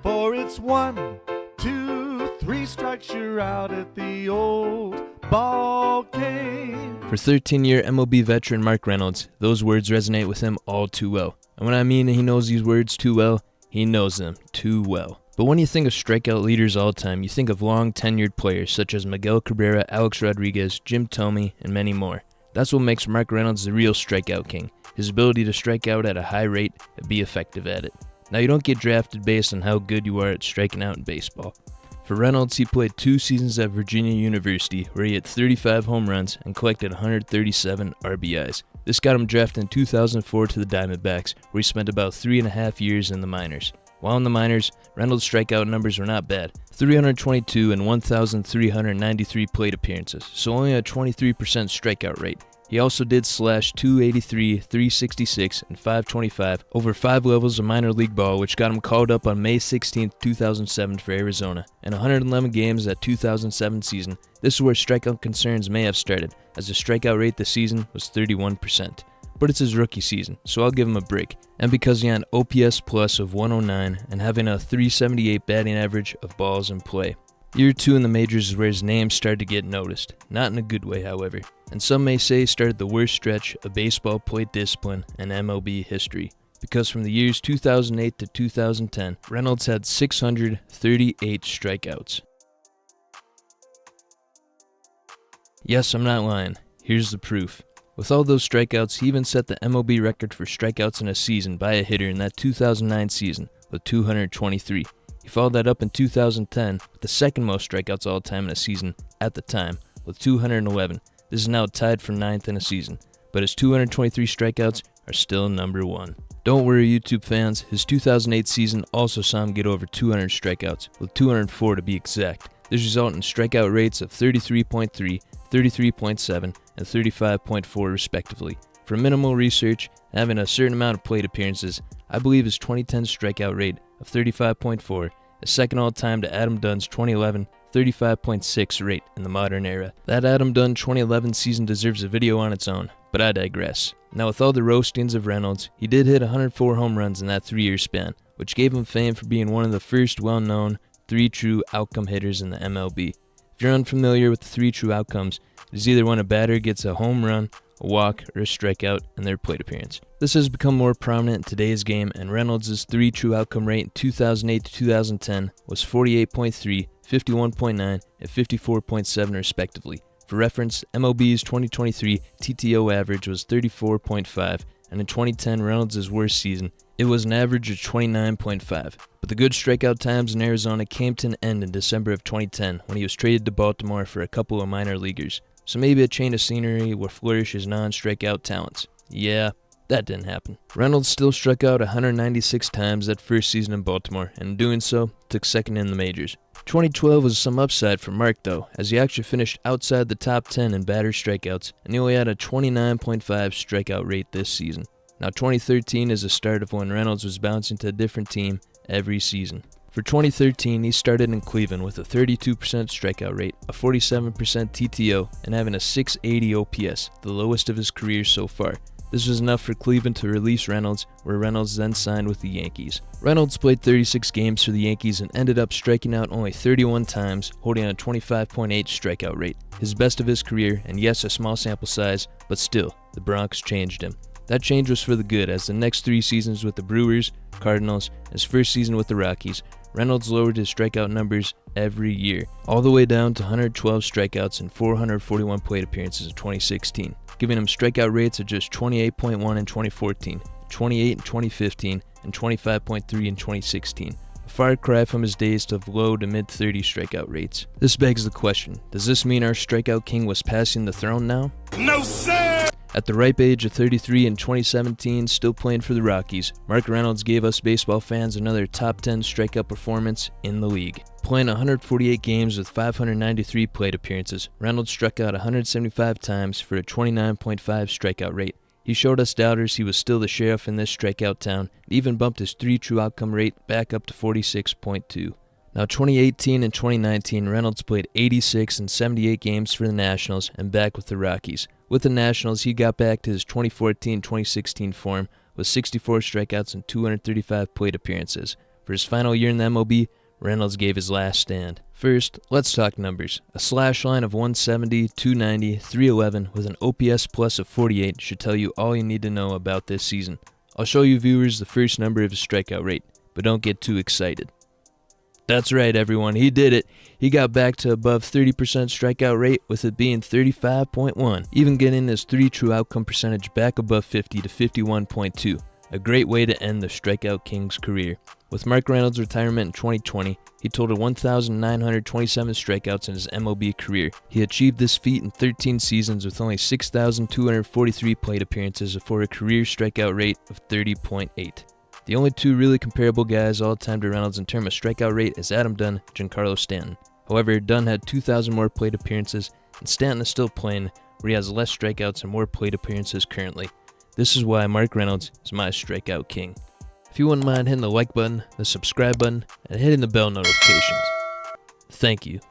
For it's 1, 2, 3 strikes, you're out at the old ball game. For 13-year MLB veteran Mark Reynolds, those words resonate with him all too well. And when I mean he knows these words too well, he knows them too well. But when you think of strikeout leaders all time, you think of long-tenured players such as Miguel Cabrera, Alex Rodriguez, Jim Thome, and many more. That's what makes Mark Reynolds the real strikeout king, his ability to strike out at a high rate and be effective at it. Now, you don't get drafted based on how good you are at striking out in baseball. For Reynolds, he played 2 seasons at Virginia University where he hit 35 home runs and collected 137 RBIs. This got him drafted in 2004 to the Diamondbacks, where he spent about 3.5 years in the minors. While in the minors, Reynolds' strikeout numbers were not bad, 322 and 1,393 plate appearances, so only a 23% strikeout rate. He also did slash 283, 366, and 525 over 5 levels of minor league ball, which got him called up on May 16, 2007 for Arizona. In 111 games that 2007 season, this is where strikeout concerns may have started, as the strikeout rate this season was 31%. But it's his rookie season, so I'll give him a break. And because he had an OPS plus of 109 and having a 378 batting average of balls in play. Year 2 in the majors is where his name started to get noticed, not in a good way however, and some may say started the worst stretch of baseball plate discipline in MLB history, because from the years 2008 to 2010, Reynolds had 638 strikeouts. Yes, I'm not lying, here's the proof. With all those strikeouts, he even set the MLB record for strikeouts in a season by a hitter in that 2009 season with 223. He followed that up in 2010 with the second most strikeouts all time in a season at the time with 211. This is now tied for 9th in a season, but his 223 strikeouts are still number 1. Don't worry, YouTube fans, his 2008 season also saw him get over 200 strikeouts, with 204 to be exact. This resulted in strikeout rates of 33.3, 33.7, and 35.4 respectively. For minimal research, having a certain amount of plate appearances, I believe his 2010 strikeout rate of 35.4 is second all-time to Adam Dunn's 2011 35.6 rate in the modern era. That Adam Dunn 2011 season deserves a video on its own, but I digress. Now, with all the roastings of Reynolds, he did hit 104 home runs in that 3-year span, which gave him fame for being one of the first well-known 3 true outcome hitters in the MLB. If you're unfamiliar with the 3 true outcomes, it is either when a batter gets a home run, a walk, or a strikeout in their plate appearance. This has become more prominent in today's game, and Reynolds' 3 true outcome rate in 2008 to 2010 was 48.3, 51.9, and 54.7 respectively. For reference, MLB's 2023 TTO average was 34.5, and in 2010, Reynolds' worst season, it was an average of 29.5. But the good strikeout times in Arizona came to an end in December of 2010 when he was traded to Baltimore for a couple of minor leaguers. So maybe a change of scenery will flourish his non-strikeout talents. Yeah, that didn't happen. Reynolds still struck out 196 times that first season in Baltimore, and in doing so, took second in the majors. 2012 was some upside for Mark though, as he actually finished outside the top 10 in batter strikeouts, and he only had a 29.5 strikeout rate this season. Now 2013 is the start of when Reynolds was bouncing to a different team every season. For 2013, he started in Cleveland with a 32% strikeout rate, a 47% TTO, and having a 680 OPS, the lowest of his career so far. This was enough for Cleveland to release Reynolds, where Reynolds then signed with the Yankees. Reynolds played 36 games for the Yankees and ended up striking out only 31 times, holding a 25.8 strikeout rate. His best of his career, and yes, a small sample size, but still, the Bronx changed him. That change was for the good, as the next 3 seasons with the Brewers, Cardinals, and his first season with the Rockies, Reynolds lowered his strikeout numbers every year, all the way down to 112 strikeouts and 441 plate appearances in 2016, giving him strikeout rates of just 28.1 in 2014, 28 in 2015, and 25.3 in 2016. A far cry from his days of low to mid-30 strikeout rates. This begs the question, does this mean our strikeout king was passing the throne now? No, sir! At the ripe age of 33 in 2017, still playing for the Rockies, Mark Reynolds gave us baseball fans another top 10 strikeout performance in the league. Playing 148 games with 593 plate appearances, Reynolds struck out 175 times for a 29.5 strikeout rate. He showed us doubters he was still the sheriff in this strikeout town, and even bumped his 3 true outcome rate back up to 46.2. Now 2018 and 2019, Reynolds played 86 and 78 games for the Nationals and back with the Rockies. With the Nationals, he got back to his 2014-2016 form with 64 strikeouts and 235 plate appearances. For his final year in the MLB, Reynolds gave his last stand. First, let's talk numbers. A slash line of 170, 290, 311 with an OPS plus of 48 should tell you all you need to know about this season. I'll show you viewers the first number of his strikeout rate, but don't get too excited. That's right, everyone, he did it. He got back to above 30% strikeout rate, with it being 35.1, even getting his 3 true outcome percentage back above 50 to 51.2. A great way to end the Strikeout King's career. With Mark Reynolds' retirement in 2020, he totaled 1,927 strikeouts in his MLB career. He achieved this feat in 13 seasons with only 6,243 plate appearances for a career strikeout rate of 30.8. The only two really comparable guys all time to Reynolds in terms of strikeout rate is Adam Dunn and Giancarlo Stanton. However, Dunn had 2,000 more plate appearances, and Stanton is still playing, where he has less strikeouts and more plate appearances currently. This is why Mark Reynolds is my Strikeout King. If you wouldn't mind hitting the like button, the subscribe button, and hitting the bell notifications. Thank you.